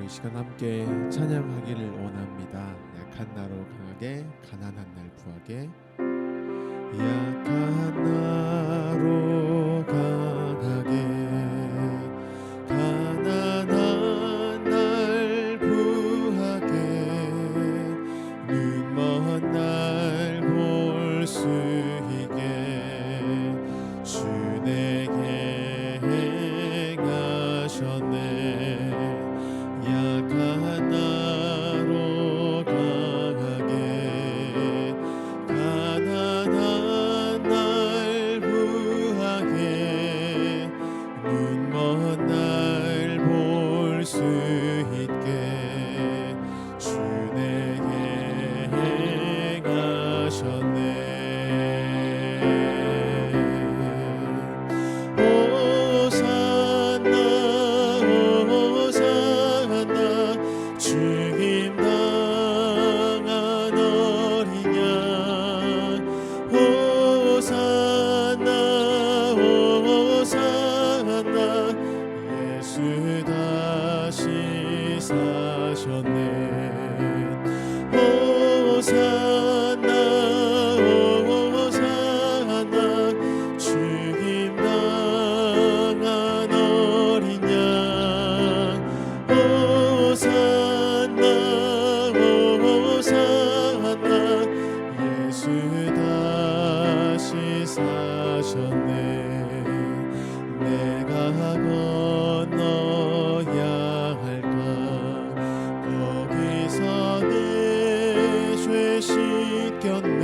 이 시간 함께 찬양하기를 원합니다. 약한 나로 강하게, 가난한 날 부하게. 약한 나로 강하게, 가난한 날 부하게, 눈먼 날 볼 수 있게 주 내게 행하셨네. 약한 나로 강하게, 가난한 날 부하게, 눈먼 날 볼 수 있게 주 내게 행하셨네. 호산나 호산나 죽임 당한 어린 양. 호산나 호산나 예수 다시 사셨네. 호산나 호산나 죽임 당한 어린 양. 호산나 호산나 예수 다시 사셨네. 내가 건너야 할까, 거기서 내 죄 씻겼네.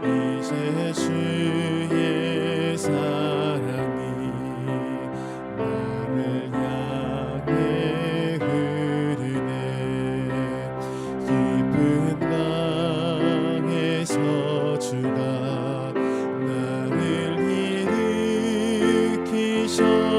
이제 주의 사랑이 나를 향해 흐르네. 깊은 강에서 주가 나를 일으키셨네.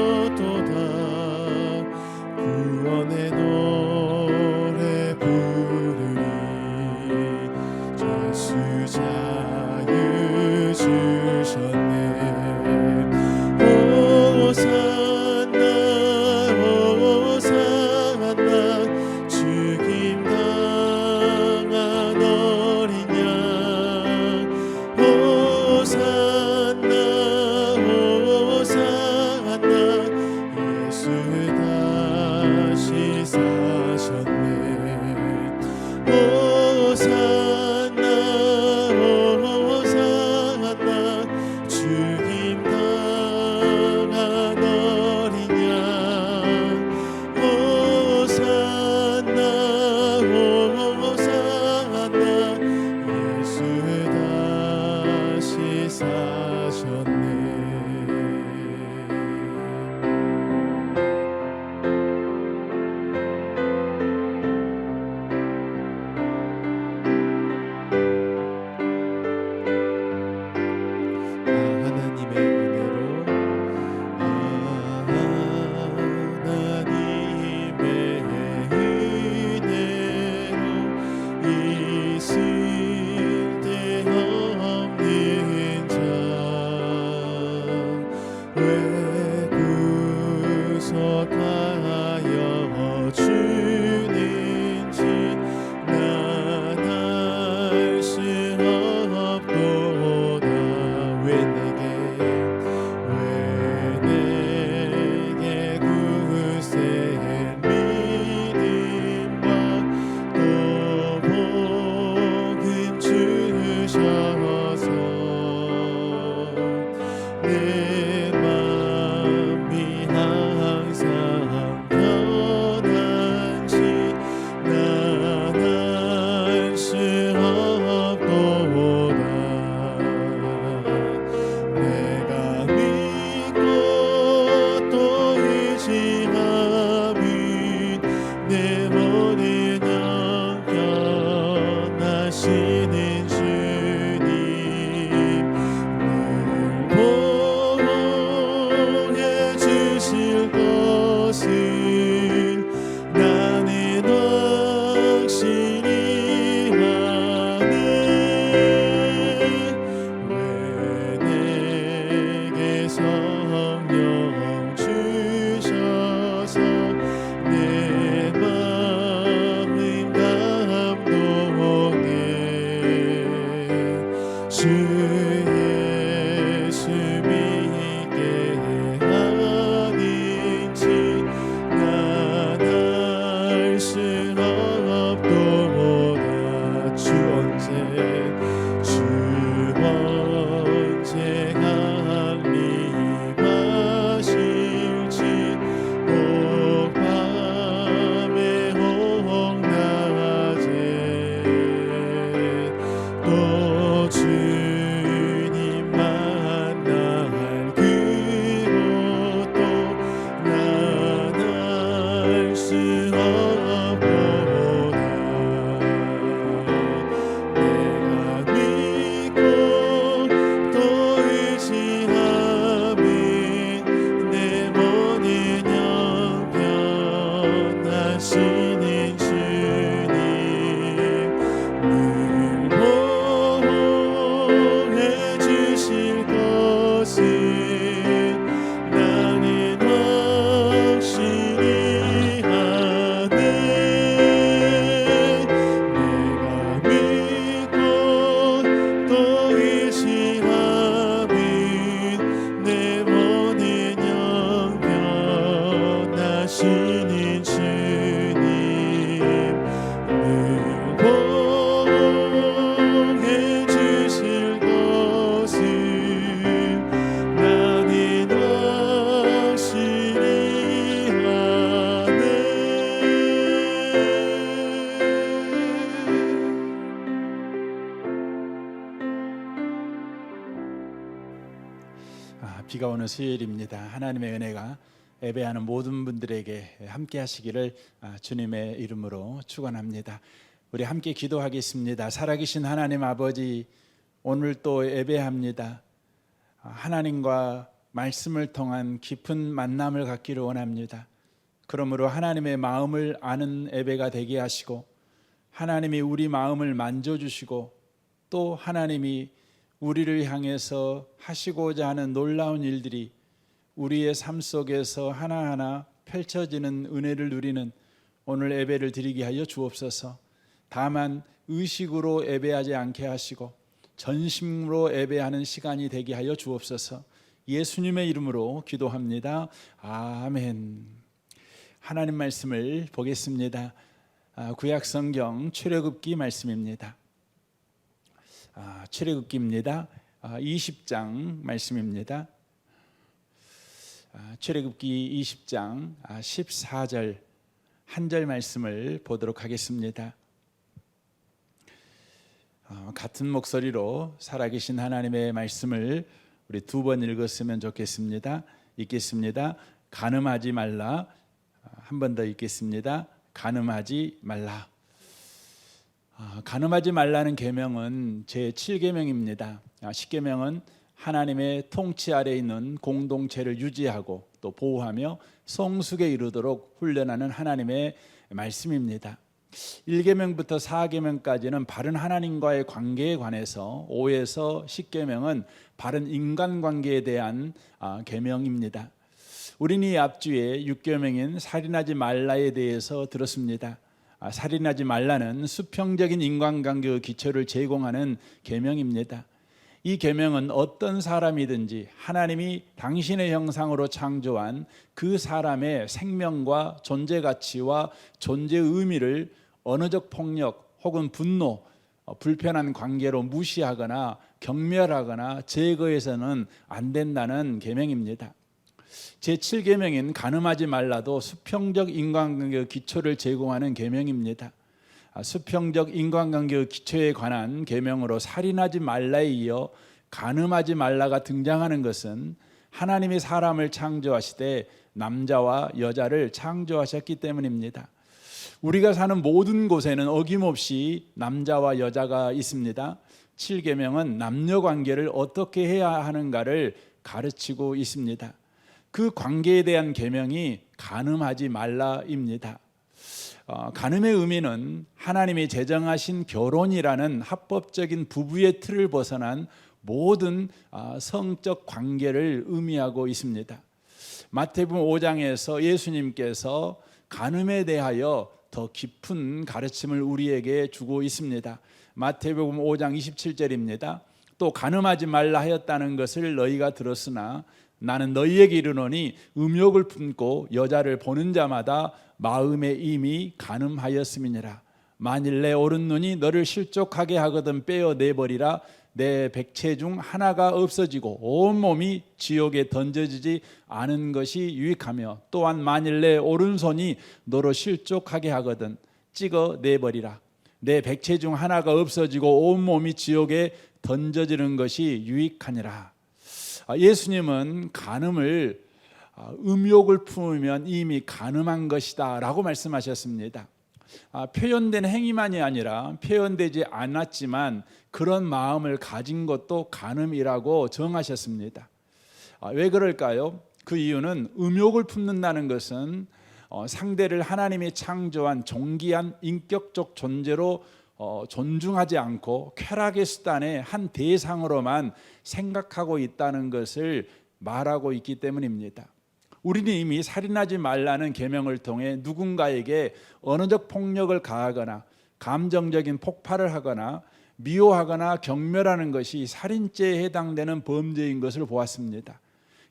비가 오는 수요일입니다. 하나님의 은혜가 예배하는 모든 분들에게 함께 하시기를 주님의 이름으로 축원합니다. 우리 함께 기도하겠습니다. 살아계신 하나님 아버지, 오늘 또 예배합니다. 하나님과 말씀을 통한 깊은 만남을 갖기를 원합니다. 그러므로 하나님의 마음을 아는 예배가 되게 하시고, 하나님이 우리 마음을 만져주시고, 또 하나님이 우리를 향해서 하시고자 하는 놀라운 일들이 우리의 삶 속에서 하나하나 펼쳐지는 은혜를 누리는 오늘 예배를 드리게 하여 주옵소서. 다만 의식으로 예배하지 않게 하시고 전심으로 예배하는 시간이 되게 하여 주옵소서. 예수님의 이름으로 기도합니다. 아멘. 하나님 말씀을 보겠습니다. 구약 성경 출애굽기 말씀입니다. 출애굽기입니다. 20장 말씀입니다. 출애굽기 20장 14절 한 절 말씀을 보도록 하겠습니다. 같은 목소리로 살아계신 하나님의 말씀을 우리 두 번 읽었으면 좋겠습니다. 읽겠습니다. 간음하지 말라. 한 번 더 읽겠습니다. 간음하지 말라. 간음하지 말라는 계명은 제7계명입니다. 10계명은 하나님의 통치 아래에 있는 공동체를 유지하고 또 보호하며 성숙에 이르도록 훈련하는 하나님의 말씀입니다. 1계명부터 4계명까지는 바른 하나님과의 관계에 관해서, 5에서 10계명은 바른 인간관계에 대한 계명입니다. 우리는 이 앞주에 6계명인 살인하지 말라에 대해서 들었습니다. 살인하지 말라는 수평적인 인간관계의 기초를 제공하는 계명입니다. 이 계명은 어떤 사람이든지 하나님이 당신의 형상으로 창조한 그 사람의 생명과 존재 가치와 존재 의미를 언어적 폭력 혹은 분노, 불편한 관계로 무시하거나 경멸하거나 제거해서는 안 된다는 계명입니다. 제7계명인 간음하지 말라도 수평적 인간관계의 기초를 제공하는 계명입니다. 수평적 인간관계의 기초에 관한 계명으로 살인하지 말라에 이어 간음하지 말라가 등장하는 것은 하나님이 사람을 창조하시되 남자와 여자를 창조하셨기 때문입니다. 우리가 사는 모든 곳에는 어김없이 남자와 여자가 있습니다. 7계명은 남녀 관계를 어떻게 해야 하는가를 가르치고 있습니다. 그 관계에 대한 계명이 간음하지 말라입니다. 간음의 의미는 하나님이 제정하신 결혼이라는 합법적인 부부의 틀을 벗어난 모든 성적 관계를 의미하고 있습니다. 마태복음 5장에서 예수님께서 간음에 대하여 더 깊은 가르침을 우리에게 주고 있습니다. 마태복음 5장 27절입니다. 또 간음하지 말라 하였다는 것을 너희가 들었으나 나는 너희에게 이르노니 음욕을 품고 여자를 보는 자마다 마음에 이미 간음하였음이니라. 만일 내 오른눈이 너를 실족하게 하거든 빼어내버리라. 내 백체 중 하나가 없어지고 온몸이 지옥에 던져지지 않은 것이 유익하며, 또한 만일 내 오른손이 너로 실족하게 하거든 찍어내버리라. 내 백체 중 하나가 없어지고 온몸이 지옥에 던져지는 것이 유익하니라. 예수님은 간음을 음욕을 품으면 이미 간음한 것이다 라고 말씀하셨습니다. 표현된 행위만이 아니라 표현되지 않았지만 그런 마음을 가진 것도 간음이라고 정하셨습니다. 왜 그럴까요? 그 이유는 음욕을 품는다는 것은 상대를 하나님이 창조한 존귀한 인격적 존재로 존중하지 않고 쾌락의 수단의 한 대상으로만 생각하고 있다는 것을 말하고 있기 때문입니다. 우리는 이미 살인하지 말라는 계명을 통해 누군가에게 언어적 폭력을 가하거나 감정적인 폭발을 하거나 미워하거나 경멸하는 것이 살인죄에 해당되는 범죄인 것을 보았습니다.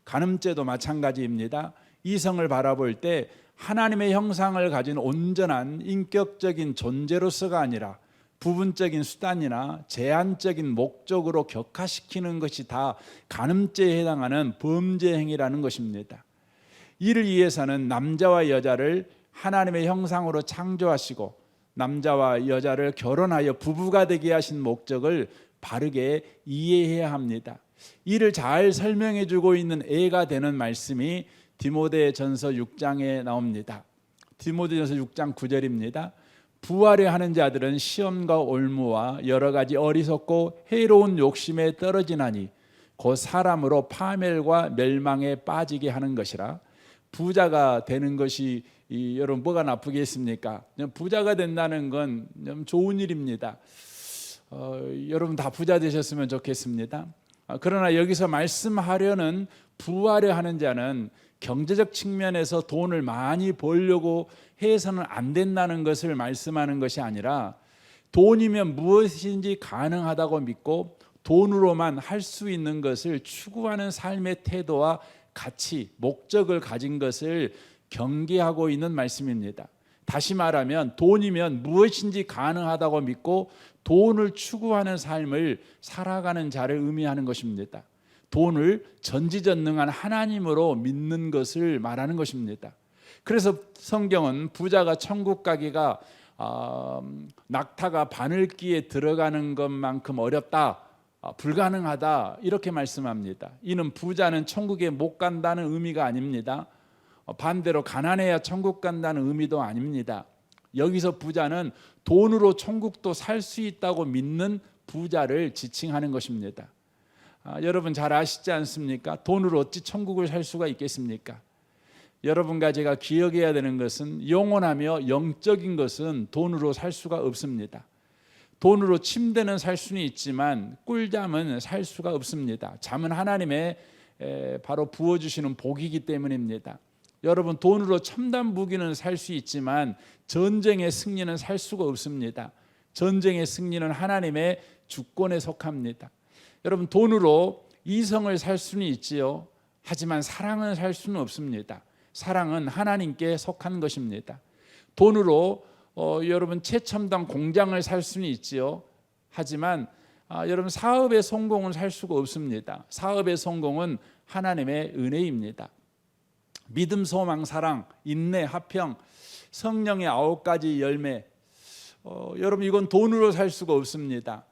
간음죄도 마찬가지입니다. 이성을 바라볼 때 하나님의 형상을 가진 온전한 인격적인 존재로서가 아니라 부분적인 수단이나 제한적인 목적으로 격화시키는 것이 다 간음죄에 해당하는 범죄 행위라는 것입니다. 이를 위해서는 남자와 여자를 하나님의 형상으로 창조하시고 남자와 여자를 결혼하여 부부가 되게 하신 목적을 바르게 이해해야 합니다. 이를 잘 설명해 주고 있는 애가 되는 말씀이 디모데전서 6장에 나옵니다. 디모데전서 6장 9절입니다. 부하려 하는 자들은 시험과 올무와 여러 가지 어리석고 해로운 욕심에 떨어지나니 곧 사람으로 파멸과 멸망에 빠지게 하는 것이라. 부자가 되는 것이 여러분 뭐가 나쁘겠습니까? 부자가 된다는 건 좋은 일입니다. 여러분 다 부자 되셨으면 좋겠습니다. 그러나 여기서 말씀하려는 부하려 하는 자는 경제적 측면에서 돈을 많이 벌려고 해서는 안 된다는 것을 말씀하는 것이 아니라 돈이면 무엇인지 가능하다고 믿고 돈으로만 할 수 있는 것을 추구하는 삶의 태도와 가치, 목적을 가진 것을 경계하고 있는 말씀입니다. 다시 말하면 돈이면 무엇인지 가능하다고 믿고 돈을 추구하는 삶을 살아가는 자를 의미하는 것입니다. 돈을 전지전능한 하나님으로 믿는 것을 말하는 것입니다. 그래서 성경은 부자가 천국 가기가 낙타가 바늘귀에 들어가는 것만큼 어렵다, 불가능하다 이렇게 말씀합니다. 이는 부자는 천국에 못 간다는 의미가 아닙니다. 반대로 가난해야 천국 간다는 의미도 아닙니다. 여기서 부자는 돈으로 천국도 살 수 있다고 믿는 부자를 지칭하는 것입니다. 여러분 잘 아시지 않습니까? 돈으로 어찌 천국을 살 수가 있겠습니까? 여러분과 제가 기억해야 되는 것은 영원하며 영적인 것은 돈으로 살 수가 없습니다. 돈으로 침대는 살 수는 있지만 꿀잠은 살 수가 없습니다. 잠은 하나님의 바로 부어주시는 복이기 때문입니다. 여러분 돈으로 첨단 무기는 살 수 있지만 전쟁의 승리는 살 수가 없습니다. 전쟁의 승리는 하나님의 주권에 속합니다. 여러분 돈으로 이성을 살 수는 있지요. 하지만 사랑은 살 수는 없습니다. 사랑은 하나님께 속한 것입니다. 돈으로 여러분 최첨단 공장을 살 수는 있지요. 하지만 여러분 사업의 성공은 살 수가 없습니다. 사업의 성공은 하나님의 은혜입니다. 믿음, 소망, 사랑, 인내, 화평, 성령의 9가지 열매, 여러분 이건 돈으로 살 수가 없습니다.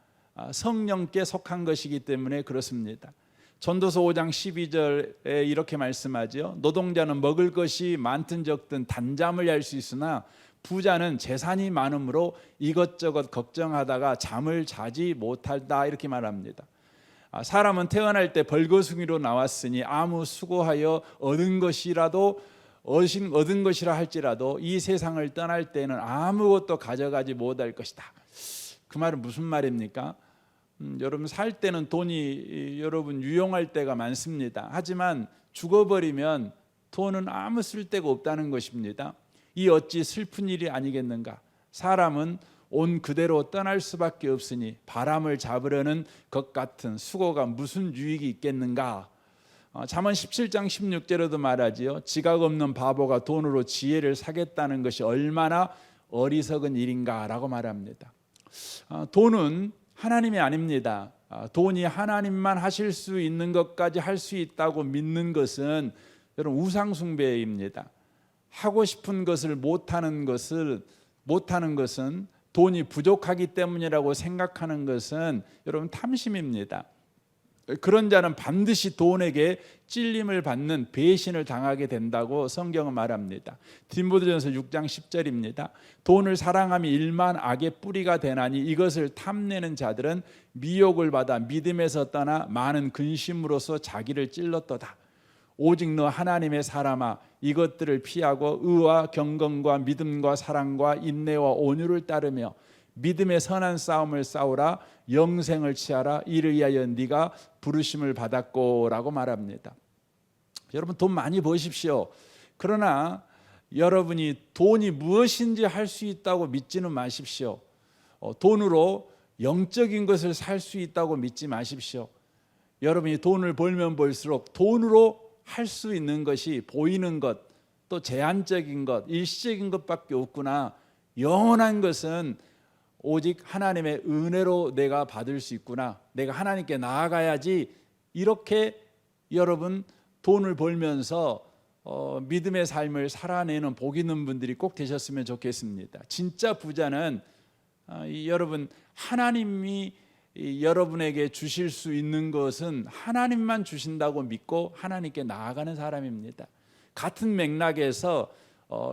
성령께 속한 것이기 때문에 그렇습니다. 전도서 5장 12절에 이렇게 말씀하죠. 노동자는 먹을 것이 많든 적든 단잠을 잘 수 있으나 부자는 재산이 많으므로 이것저것 걱정하다가 잠을 자지 못한다 이렇게 말합니다. 사람은 태어날 때 벌거숭이로 나왔으니 아무 수고하여 얻은 것이라 할지라도 이 세상을 떠날 때는 아무것도 가져가지 못할 것이다. 그 말은 무슨 말입니까? 여러분 살 때는 돈이 여러분 유용할 때가 많습니다. 하지만 죽어버리면 돈은 아무 쓸데가 없다는 것입니다. 이 어찌 슬픈 일이 아니겠는가? 사람은 온 그대로 떠날 수밖에 없으니 바람을 잡으려는 것 같은 수고가 무슨 유익이 있겠는가? 잠언 17장 16절에도 말하지요. 지각 없는 바보가 돈으로 지혜를 사겠다는 것이 얼마나 어리석은 일인가 라고 말합니다. 돈은 하나님이 아닙니다. 돈이 하나님만 하실 수 있는 것까지 할 수 있다고 믿는 것은 여러분 우상 숭배입니다. 하고 싶은 것을 못하는 것은 돈이 부족하기 때문이라고 생각하는 것은 여러분 탐심입니다. 그런 자는 반드시 돈에게 찔림을 받는 배신을 당하게 된다고 성경은 말합니다. 디모데전서 6장 10절입니다. 돈을 사랑함이 일만 악의 뿌리가 되나니 이것을 탐내는 자들은 미혹을 받아 믿음에서 떠나 많은 근심으로써 자기를 찔렀도다. 오직 너 하나님의 사람아 이것들을 피하고 의와 경건과 믿음과 사랑과 인내와 온유를 따르며 믿음의 선한 싸움을 싸우라. 영생을 취하라. 이를 위하여 네가 부르심을 받았고 라고 말합니다. 여러분 돈 많이 버십시오. 그러나 여러분이 돈이 무엇인지 할 수 있다고 믿지는 마십시오. 돈으로 영적인 것을 살 수 있다고 믿지 마십시오. 여러분이 돈을 벌면 벌수록 돈으로 할 수 있는 것이 보이는 것, 또 제한적인 것, 일시적인 것밖에 없구나. 영원한 것은 오직 하나님의 은혜로 내가 받을 수 있구나. 내가 하나님께 나아가야지. 이렇게 여러분 돈을 벌면서 믿음의 삶을 살아내는 복 있는 분들이 꼭 되셨으면 좋겠습니다. 진짜 부자는 여러분 하나님이 여러분에게 주실 수 있는 것은 하나님만 주신다고 믿고 하나님께 나아가는 사람입니다. 같은 맥락에서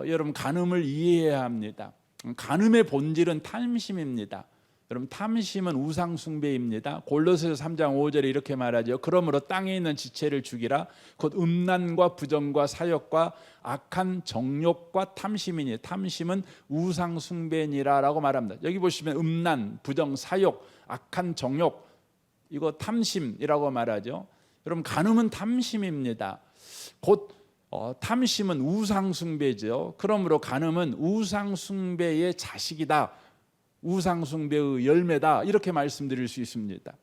여러분 간음을 이해해야 합니다. 간음의 본질은 탐심입니다. 여러분 탐심은 우상 숭배입니다. 골로새서 3장 5절에 이렇게 말하죠. 그러므로 땅에 있는 지체를 죽이라. 곧 음란과 부정과 사욕과 악한 정욕과 탐심이니 탐심은 우상 숭배니라라고 말합니다. 여기 보시면 음란, 부정, 사욕, 악한 정욕 이거 탐심이라고 말하죠. 여러분 간음은 탐심입니다. 곧 탐심은 우상 숭배죠. 그러므로 간음은 우상 숭배의 자식이다. 우상 숭배의 열매다 이렇게 말씀드릴 수 있습니다.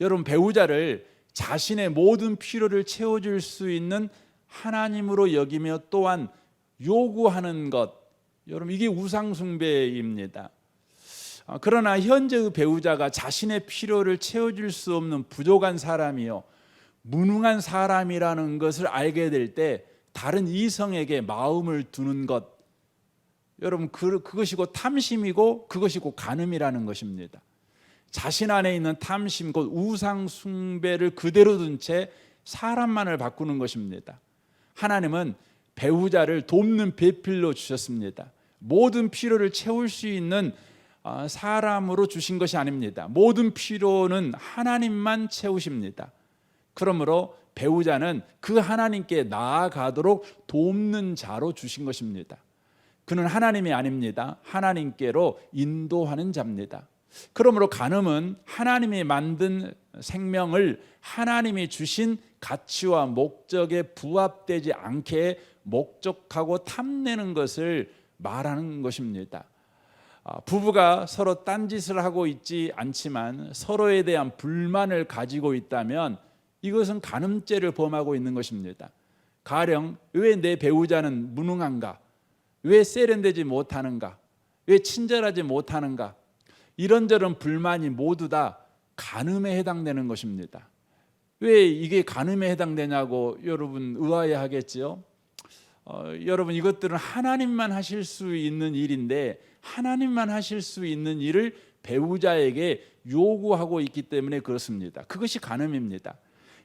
여러분 배우자를 자신의 모든 필요를 채워줄 수 있는 하나님으로 여기며 또한 요구하는 것, 여러분 이게 우상 숭배입니다. 그러나 현재의 배우자가 자신의 필요를 채워줄 수 없는 부족한 사람이요 무능한 사람이라는 것을 알게 될 때 다른 이성에게 마음을 두는 것, 여러분 그것이고 탐심이고 그것이고 간음이라는 것입니다. 자신 안에 있는 탐심 곧 우상 숭배를 그대로 둔 채 사람만을 바꾸는 것입니다. 하나님은 배우자를 돕는 배필로 주셨습니다. 모든 필요를 채울 수 있는 사람으로 주신 것이 아닙니다. 모든 필요는 하나님만 채우십니다. 그러므로 배우자는 그 하나님께 나아가도록 돕는 자로 주신 것입니다. 그는 하나님이 아닙니다. 하나님께로 인도하는 자입니다. 그러므로 간음은 하나님이 만든 생명을 하나님이 주신 가치와 목적에 부합되지 않게 목적하고 탐내는 것을 말하는 것입니다. 부부가 서로 딴짓을 하고 있지 않지만 서로에 대한 불만을 가지고 있다면 이것은 간음죄를 범하고 있는 것입니다. 가령 왜 내 배우자는 무능한가? 왜 세련되지 못하는가? 왜 친절하지 못하는가? 이런저런 불만이 모두 다 간음에 해당되는 것입니다. 왜 이게 간음에 해당되냐고 여러분 의아해하겠지요? 여러분 이것들은 하나님만 하실 수 있는 일인데 하나님만 하실 수 있는 일을 배우자에게 요구하고 있기 때문에 그렇습니다. 그것이 간음입니다.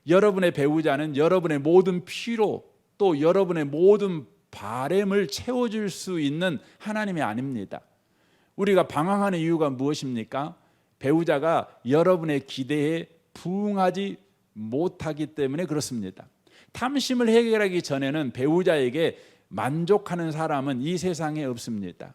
여러분의 배우자는 여러분의 모든 필요 또 여러분의 모든 바램을 채워줄 수 있는 하나님이 아닙니다. 우리가 방황하는 이유가 무엇입니까? 배우자가 여러분의 기대에 부응하지 못하기 때문에 그렇습니다. 탐심을 해결하기 전에는 배우자에게 만족하는 사람은 이 세상에 없습니다.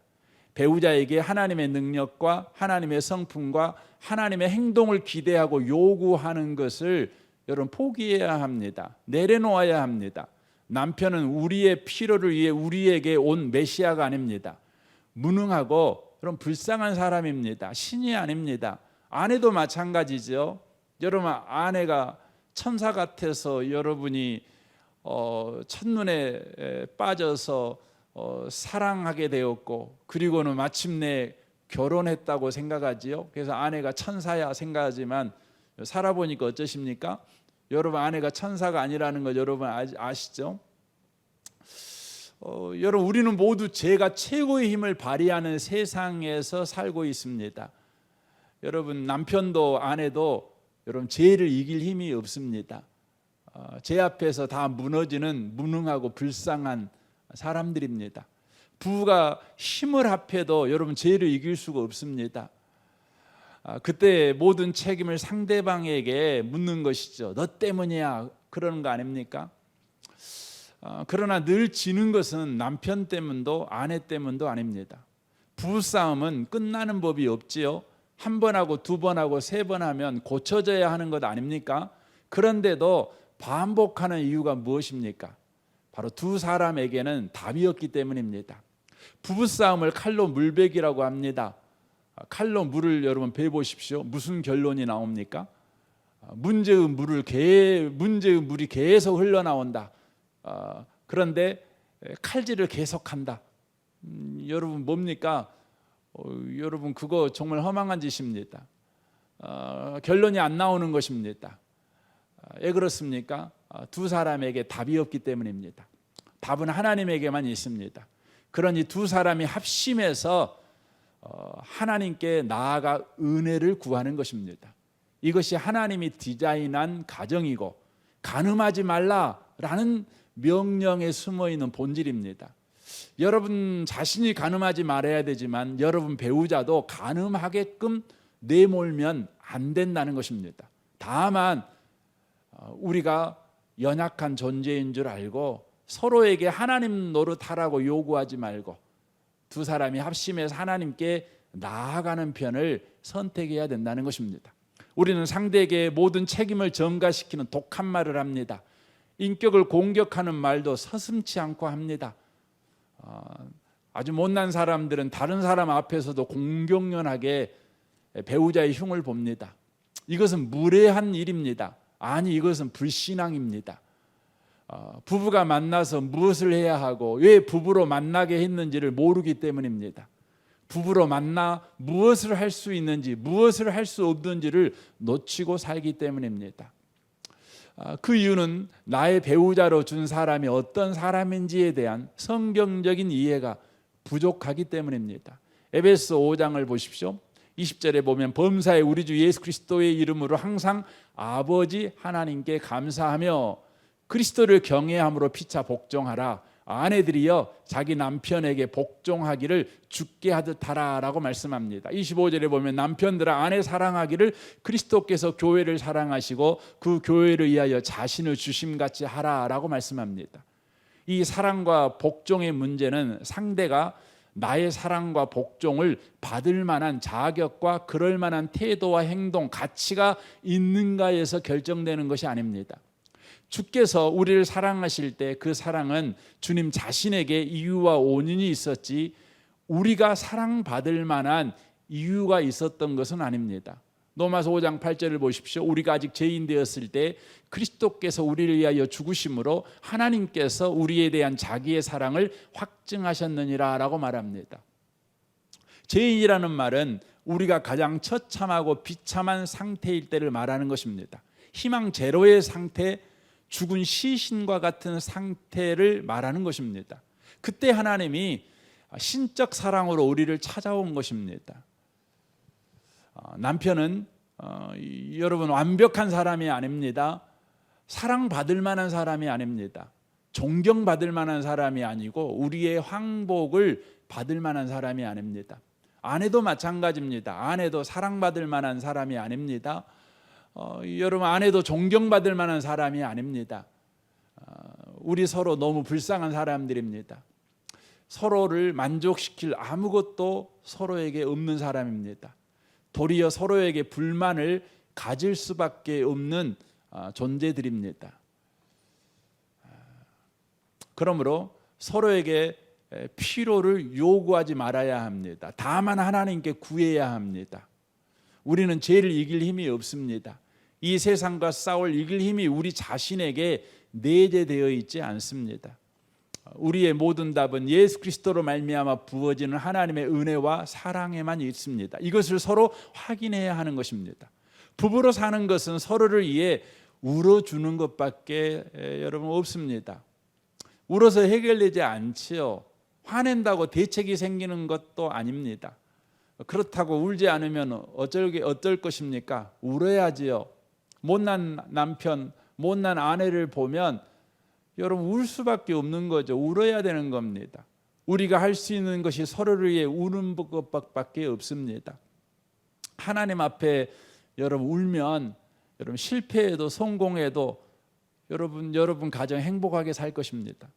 배우자에게 하나님의 능력과 하나님의 성품과 하나님의 행동을 기대하고 요구하는 것을 여러분 포기해야 합니다. 내려놓아야 합니다. 남편은 우리의 필요를 위해 우리에게 온 메시아가 아닙니다. 무능하고 그럼 불쌍한 사람입니다. 신이 아닙니다. 아내도 마찬가지죠. 여러분 아내가 천사 같아서 여러분이 첫눈에 빠져서 사랑하게 되었고 그리고는 마침내 결혼했다고 생각하지요. 그래서 아내가 천사야 생각하지만 살아보니까 어쩌십니까? 여러분 아내가 천사가 아니라는 거 여러분 아시죠? 여러분 우리는 모두 죄가 최고의 힘을 발휘하는 세상에서 살고 있습니다. 여러분 남편도 아내도 여러분 죄를 이길 힘이 없습니다. 죄 앞에서 다 무너지는 무능하고 불쌍한 사람들입니다. 부부가 힘을 합해도 여러분 죄를 이길 수가 없습니다. 그때 모든 책임을 상대방에게 묻는 것이죠. 너 때문이야 그러는 거 아닙니까? 그러나 늘 지는 것은 남편 때문도 아내 때문도 아닙니다. 부부싸움은 끝나는 법이 없지요. 한 번 하고 두 번 하고 세 번 하면 고쳐져야 하는 것 아닙니까? 그런데도 반복하는 이유가 무엇입니까? 바로 두 사람에게는 답이 없기 때문입니다. 부부싸움을 칼로 물베기라고 합니다. 칼로 물을 여러분 베보십시오. 무슨 결론이 나옵니까? 문제의 물이 계속 흘러나온다. 그런데 칼질을 계속한다. 여러분 뭡니까? 여러분 그거 정말 허망한 짓입니다. 결론이 안 나오는 것입니다. 왜 그렇습니까? 두 사람에게 답이 없기 때문입니다. 답은 하나님에게만 있습니다. 그러니 두 사람이 합심해서 하나님께 나아가 은혜를 구하는 것입니다. 이것이 하나님이 디자인한 가정이고 간음하지 말라라는 명령에 숨어 있는 본질입니다. 여러분 자신이 간음하지 말아야 되지만 여러분 배우자도 간음하게끔 내몰면 안 된다는 것입니다. 다만 우리가 연약한 존재인 줄 알고 서로에게 하나님 노릇하라고 요구하지 말고 두 사람이 합심해서 하나님께 나아가는 편을 선택해야 된다는 것입니다. 우리는 상대에게 모든 책임을 전가시키는 독한 말을 합니다. 인격을 공격하는 말도 서슴지 않고 합니다. 아주 못난 사람들은 다른 사람 앞에서도 공공연하게 배우자의 흉을 봅니다. 이것은 무례한 일입니다. 아니, 이것은 불신앙입니다. 부부가 만나서 무엇을 해야 하고 왜 부부로 만나게 했는지를 모르기 때문입니다. 부부로 만나 무엇을 할 수 있는지 무엇을 할 수 없는지를 놓치고 살기 때문입니다. 그 이유는 나의 배우자로 준 사람이 어떤 사람인지에 대한 성경적인 이해가 부족하기 때문입니다. 에베소 5장을 보십시오. 20절에 보면 범사에 우리 주 예수 그리스도의 이름으로 항상 아버지 하나님께 감사하며 그리스도를 경외함으로 피차 복종하라. 아내들이여 자기 남편에게 복종하기를 주께 하듯 하라라고 말씀합니다. 25절에 보면 남편들아 아내 사랑하기를 그리스도께서 교회를 사랑하시고 그 교회를 위하여 자신을 주심같이 하라라고 말씀합니다. 이 사랑과 복종의 문제는 상대가 나의 사랑과 복종을 받을 만한 자격과 그럴 만한 태도와 행동, 가치가 있는가에서 결정되는 것이 아닙니다. 주께서 우리를 사랑하실 때 그 사랑은 주님 자신에게 이유와 원인이 있었지 우리가 사랑받을 만한 이유가 있었던 것은 아닙니다. 로마서 5장 8절을 보십시오. 우리가 아직 죄인 되었을 때 그리스도께서 우리를 위하여 죽으심으로 하나님께서 우리에 대한 자기의 사랑을 확증하셨느니라 라고 말합니다. 죄인이라는 말은 우리가 가장 처참하고 비참한 상태일 때를 말하는 것입니다. 희망 제로의 상태, 죽은 시신과 같은 상태를 말하는 것입니다. 그때 하나님이 신적 사랑으로 우리를 찾아온 것입니다. 남편은 여러분 완벽한 사람이 아닙니다. 사랑받을 만한 사람이 아닙니다. 존경받을 만한 사람이 아니고 우리의 황복을 받을 만한 사람이 아닙니다. 아내도 마찬가지입니다. 아내도 사랑받을 만한 사람이 아닙니다. 여러분 아내도 존경받을 만한 사람이 아닙니다. 우리 서로 너무 불쌍한 사람들입니다. 서로를 만족시킬 아무것도 서로에게 없는 사람입니다. 도리어 서로에게 불만을 가질 수밖에 없는 존재들입니다. 그러므로 서로에게 필요를 요구하지 말아야 합니다. 다만 하나님께 구해야 합니다. 우리는 죄를 이길 힘이 없습니다. 이 세상과 싸울 이길 힘이 우리 자신에게 내재되어 있지 않습니다. 우리의 모든 답은 예수 그리스도로 말미암아 부어지는 하나님의 은혜와 사랑에만 있습니다. 이것을 서로 확인해야 하는 것입니다. 부부로 사는 것은 서로를 위해 울어주는 것밖에 여러분 없습니다. 울어서 해결되지 않지요. 화낸다고 대책이 생기는 것도 아닙니다. 그렇다고 울지 않으면 어쩔 것입니까? 울어야지요. 못난 남편, 못난 아내를 보면 여러분 울 수밖에 없는 거죠. 울어야 되는 겁니다. 우리가 할 수 있는 것이 서로를 위해 우는 것밖에 없습니다. 하나님 앞에 여러분 울면 여러분 실패해도 성공해도 여러분 가정 행복하게 살 것입니다.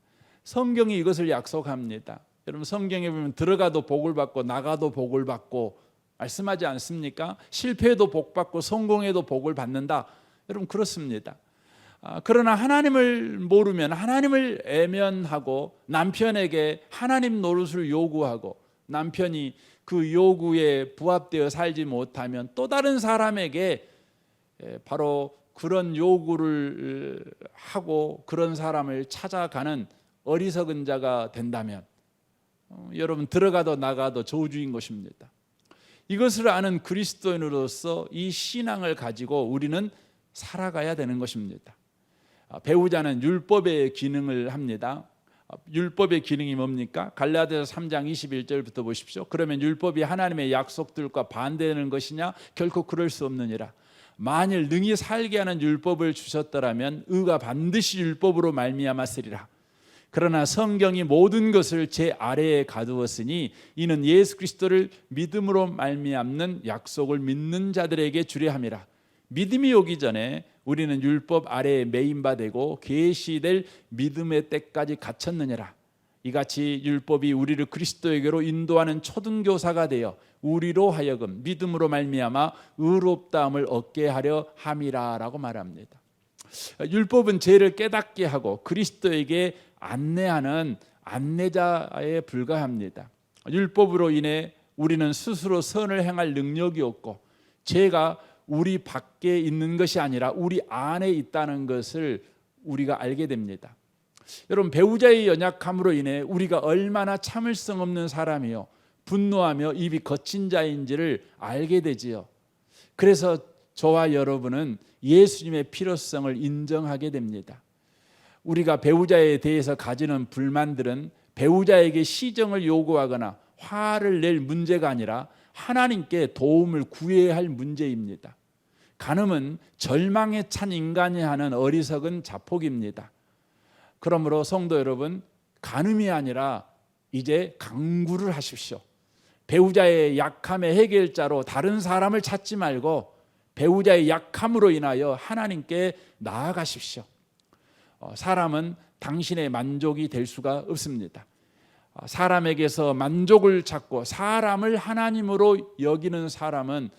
성경이 이것을 약속합니다. 여러분 성경에 보면 들어가도 복을 받고 나가도 복을 받고 말씀하지 않습니까? 실패해도 복 받고 성공해도 복을 받는다. 여러분 그렇습니다. 그러나 하나님을 모르면 하나님을 애면하고 남편에게 하나님 노릇을 요구하고 남편이 그 요구에 부합되어 살지 못하면 또 다른 사람에게 바로 그런 요구를 하고 그런 사람을 찾아가는 어리석은 자가 된다면 여러분 들어가도 나가도 저주인 것입니다. 이것을 아는 그리스도인으로서 이 신앙을 가지고 우리는 살아가야 되는 것입니다. 배우자는 율법의 기능을 합니다. 율법의 기능이 뭡니까? 갈라디아서 3장 21절부터 보십시오. 그러면 율법이 하나님의 약속들과 반대되는 것이냐? 결코 그럴 수 없느니라. 만일 능히 살게 하는 율법을 주셨더라면 의가 반드시 율법으로 말미암았으리라. 그러나 성경이 모든 것을 제 아래에 가두었으니 이는 예수 그리스도를 믿음으로 말미암는 약속을 믿는 자들에게 주려 함이라. 믿음이 오기 전에 우리는 율법 아래에 매인 바 되고 계시될 믿음의 때까지 갇혔느니라. 이같이 율법이 우리를 그리스도에게로 인도하는 초등교사가 되어 우리로 하여금 믿음으로 말미암아 의롭다함을 얻게 하려 함이라라고 말합니다. 율법은 죄를 깨닫게 하고 그리스도에게 안내하는 안내자에 불과합니다. 율법으로 인해 우리는 스스로 선을 행할 능력이 없고 죄가 우리 밖에 있는 것이 아니라 우리 안에 있다는 것을 우리가 알게 됩니다. 여러분, 배우자의 연약함으로 인해 우리가 얼마나 참을성 없는 사람이요 분노하며 입이 거친 자인지를 알게 되지요. 그래서 저와 여러분은 예수님의 필요성을 인정하게 됩니다. 우리가 배우자에 대해서 가지는 불만들은 배우자에게 시정을 요구하거나 화를 낼 문제가 아니라 하나님께 도움을 구해야 할 문제입니다. 간음은 절망에 찬 인간이 하는 어리석은 자폭입니다. 그러므로 성도 여러분, 간음이 아니라 이제 강구를 하십시오. 배우자의 약함의 해결자로 다른 사람을 찾지 말고 배우자의 약함으로 인하여 하나님께 나아가십시오. 사람은 당신의 만족이 될 수가 없습니다. 사람에게서 만족을 찾고 사람을 하나님으로 여기는 사람은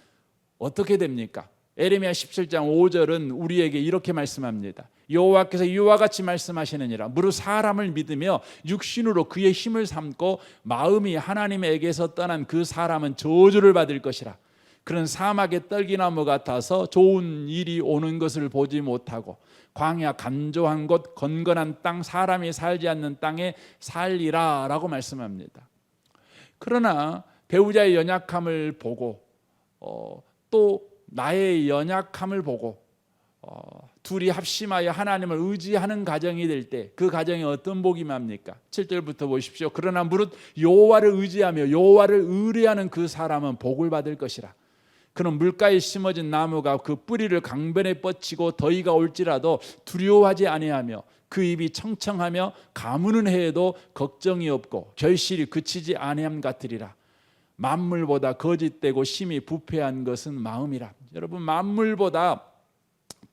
어떻게 됩니까? 에레미야 17장 5절은 우리에게 이렇게 말씀합니다. 여호와께서 이와 같이 말씀하시느니라. 무릇 사람을 믿으며 육신으로 그의 힘을 삼고 마음이 하나님에게서 떠난 그 사람은 저주를 받을 것이라. 그런 사막의 떨기나무 같아서 좋은 일이 오는 것을 보지 못하고 광야 간조한 곳 건건한 땅 사람이 살지 않는 땅에 살리라 라고 말씀합니다. 그러나 배우자의 연약함을 보고 또 나의 연약함을 보고 둘이 합심하여 하나님을 의지하는 가정이 될 때 그 가정에 어떤 복이 맙니까? 7절부터 보십시오. 그러나 무릇 여호와를 의지하며 여호와를 의뢰하는 그 사람은 복을 받을 것이라. 그는 물가에 심어진 나무가 그 뿌리를 강변에 뻗치고 더위가 올지라도 두려워하지 아니하며 그 입이 청청하며 가무는 해에도 걱정이 없고 결실이 그치지 아니함 같으리라. 만물보다 거짓되고 심히 부패한 것은 마음이라. 여러분, 만물보다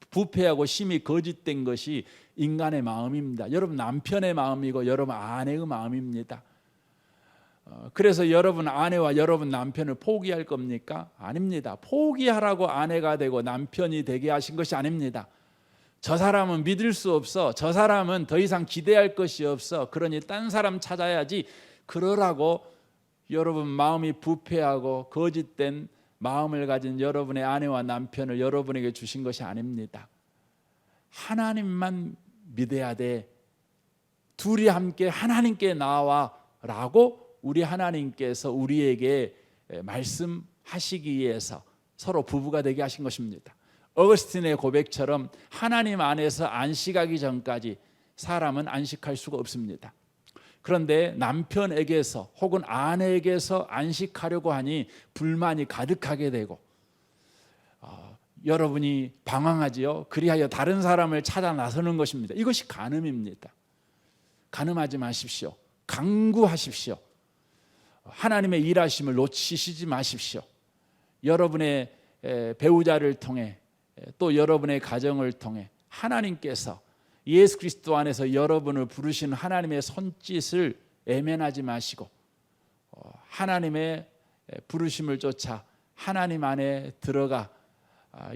부패하고 심히 거짓된 것이 인간의 마음입니다. 여러분, 남편의 마음이고 여러분 아내의 마음입니다. 그래서 여러분 아내와 여러분 남편을 포기할 겁니까? 아닙니다. 포기하라고 아내가 되고 남편이 되게 하신 것이 아닙니다. 저 사람은 믿을 수 없어. 저 사람은 더 이상 기대할 것이 없어. 그러니 딴 사람 찾아야지. 그러라고 여러분 마음이 부패하고 거짓된 마음을 가진 여러분의 아내와 남편을 여러분에게 주신 것이 아닙니다. 하나님만 믿어야 돼. 둘이 함께 하나님께 나와 라고 우리 하나님께서 우리에게 말씀하시기 위해서 서로 부부가 되게 하신 것입니다. 어거스틴의 고백처럼 하나님 안에서 안식하기 전까지 사람은 안식할 수가 없습니다. 그런데 남편에게서 혹은 아내에게서 안식하려고 하니 불만이 가득하게 되고 여러분이 방황하지요. 그리하여 다른 사람을 찾아 나서는 것입니다. 이것이 간음입니다. 간음하지 마십시오. 강구하십시오. 하나님의 일하심을 놓치시지 마십시오. 여러분의 배우자를 통해 또 여러분의 가정을 통해 하나님께서 예수 그리스도 안에서 여러분을 부르신 하나님의 손짓을 애면하지 마시고 하나님의 부르심을 쫓아 하나님 안에 들어가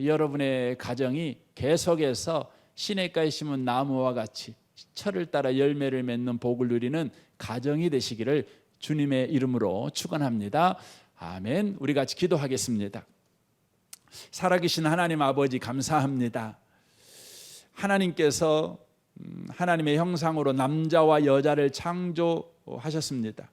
여러분의 가정이 계속해서 시냇가에 심은 나무와 같이 철을 따라 열매를 맺는 복을 누리는 가정이 되시기를 주님의 이름으로 축원합니다. 아멘. 우리 같이 기도하겠습니다. 살아계신 하나님 아버지, 감사합니다. 하나님께서 하나님의 형상으로 남자와 여자를 창조하셨습니다.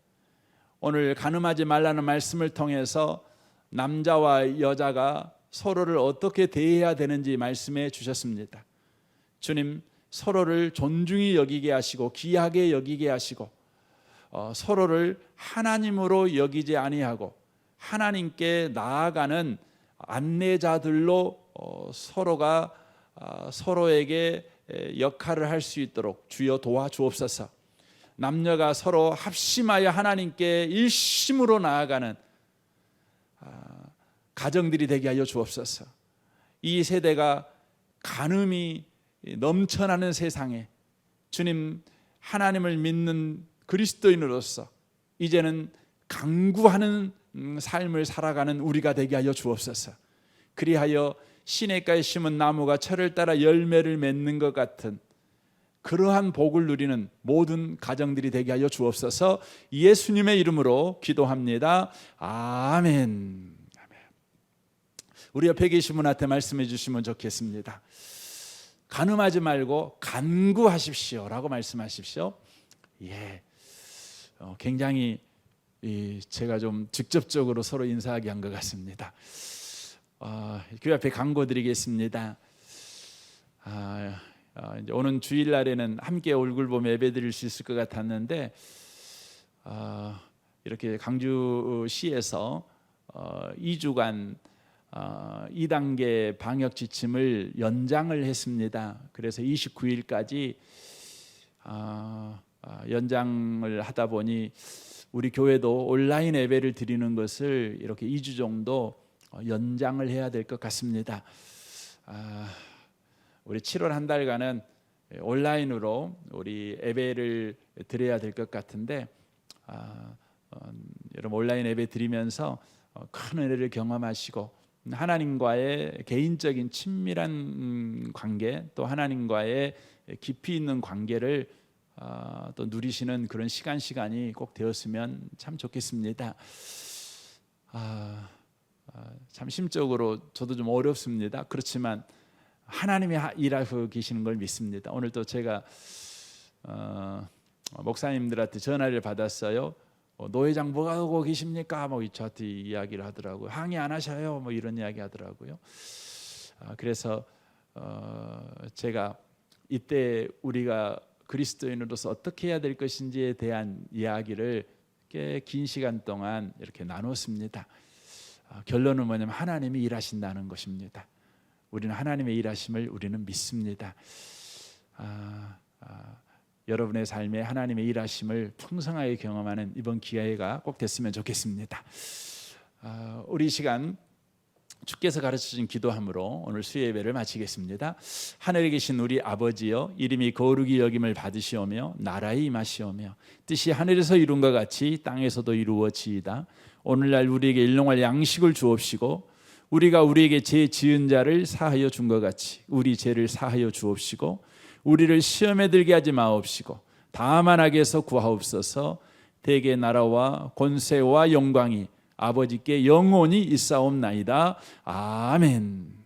오늘 간음하지 말라는 말씀을 통해서 남자와 여자가 서로를 어떻게 대해야 되는지 말씀해 주셨습니다. 주님, 서로를 존중히 여기게 하시고 귀하게 여기게 하시고 서로를 하나님으로 여기지 아니하고 하나님께 나아가는 안내자들로 서로가 서로에게 역할을 할 수 있도록 주여 도와주옵소서. 남녀가 서로 합심하여 하나님께 일심으로 나아가는 가정들이 되게 하여 주옵소서. 이 세대가 간음이 넘쳐나는 세상에 주님 하나님을 믿는 그리스도인으로서 이제는 강구하는 삶을 살아가는 우리가 되게 하여 주옵소서. 그리하여 시냇가에 심은 나무가 철을 따라 열매를 맺는 것 같은 그러한 복을 누리는 모든 가정들이 되게 하여 주옵소서. 예수님의 이름으로 기도합니다. 아멘. 우리 옆에 계신 분한테 말씀해 주시면 좋겠습니다. 간음하지 말고 간구하십시오 라고 말씀하십시오. 예, 굉장히 제가 좀 직접적으로 서로 인사하게 한 것 같습니다. 교회 앞에 간구드리겠습니다. 이제 오는 주일날에는 함께 얼굴 보며 예배드릴 수 있을 것 같았는데 이렇게 강주시에서 2주간 2단계 방역 지침을 연장을 했습니다. 그래서 29일까지 연장을 하다 보니 우리 교회도 온라인 예배를 드리는 것을 이렇게 2주 정도 연장을 해야 될 것 같습니다. 우리 7월 한 달간은 온라인으로 우리 예배를 드려야 될 것 같은데 여러분 온라인 예배 드리면서 큰 은혜를 경험하시고 하나님과의 개인적인 친밀한 관계 또 하나님과의 깊이 있는 관계를 또 누리시는 그런 시간이 꼭 되었으면 참 좋겠습니다. 참 심적으로 저도 좀 어렵습니다. 그렇지만 하나님이 일하고 계시는 걸 믿습니다. 오늘 또 제가 목사님들한테 전화를 받았어요. 노회장 뭐 하고 계십니까? 뭐 저한테 이야기를 하더라고요. 항의 안 하셔요? 뭐 이런 이야기 하더라고요. 그래서 제가 이때 우리가 그리스도인으로서 어떻게 해야 될 것인지에 대한 이야기를 꽤 긴 시간 동안 이렇게 나눴습니다. 결론은 뭐냐면 하나님이 일하신다는 것입니다. 우리는 하나님의 일하심을 우리는 믿습니다. 여러분의 삶에 하나님의 일하심을 풍성하게 경험하는 이번 기회가 꼭 됐으면 좋겠습니다. 우리 시간 주께서 가르쳐준 기도함으로 오늘 수요예배를 마치겠습니다. 하늘에 계신 우리 아버지여, 이름이 거룩히 여김을 받으시오며 나라의 임하시오며 뜻이 하늘에서 이룬 것 같이 땅에서도 이루어지이다. 오늘날 우리에게 일용할 양식을 주옵시고 우리가 우리에게 죄 지은 자를 사하여 준 것 같이 우리 죄를 사하여 주옵시고 우리를 시험에 들게 하지 마옵시고 다만 악에서 구하옵소서. 대개 나라와 권세와 영광이 아버지께 영원히 있사옵나이다. 아멘.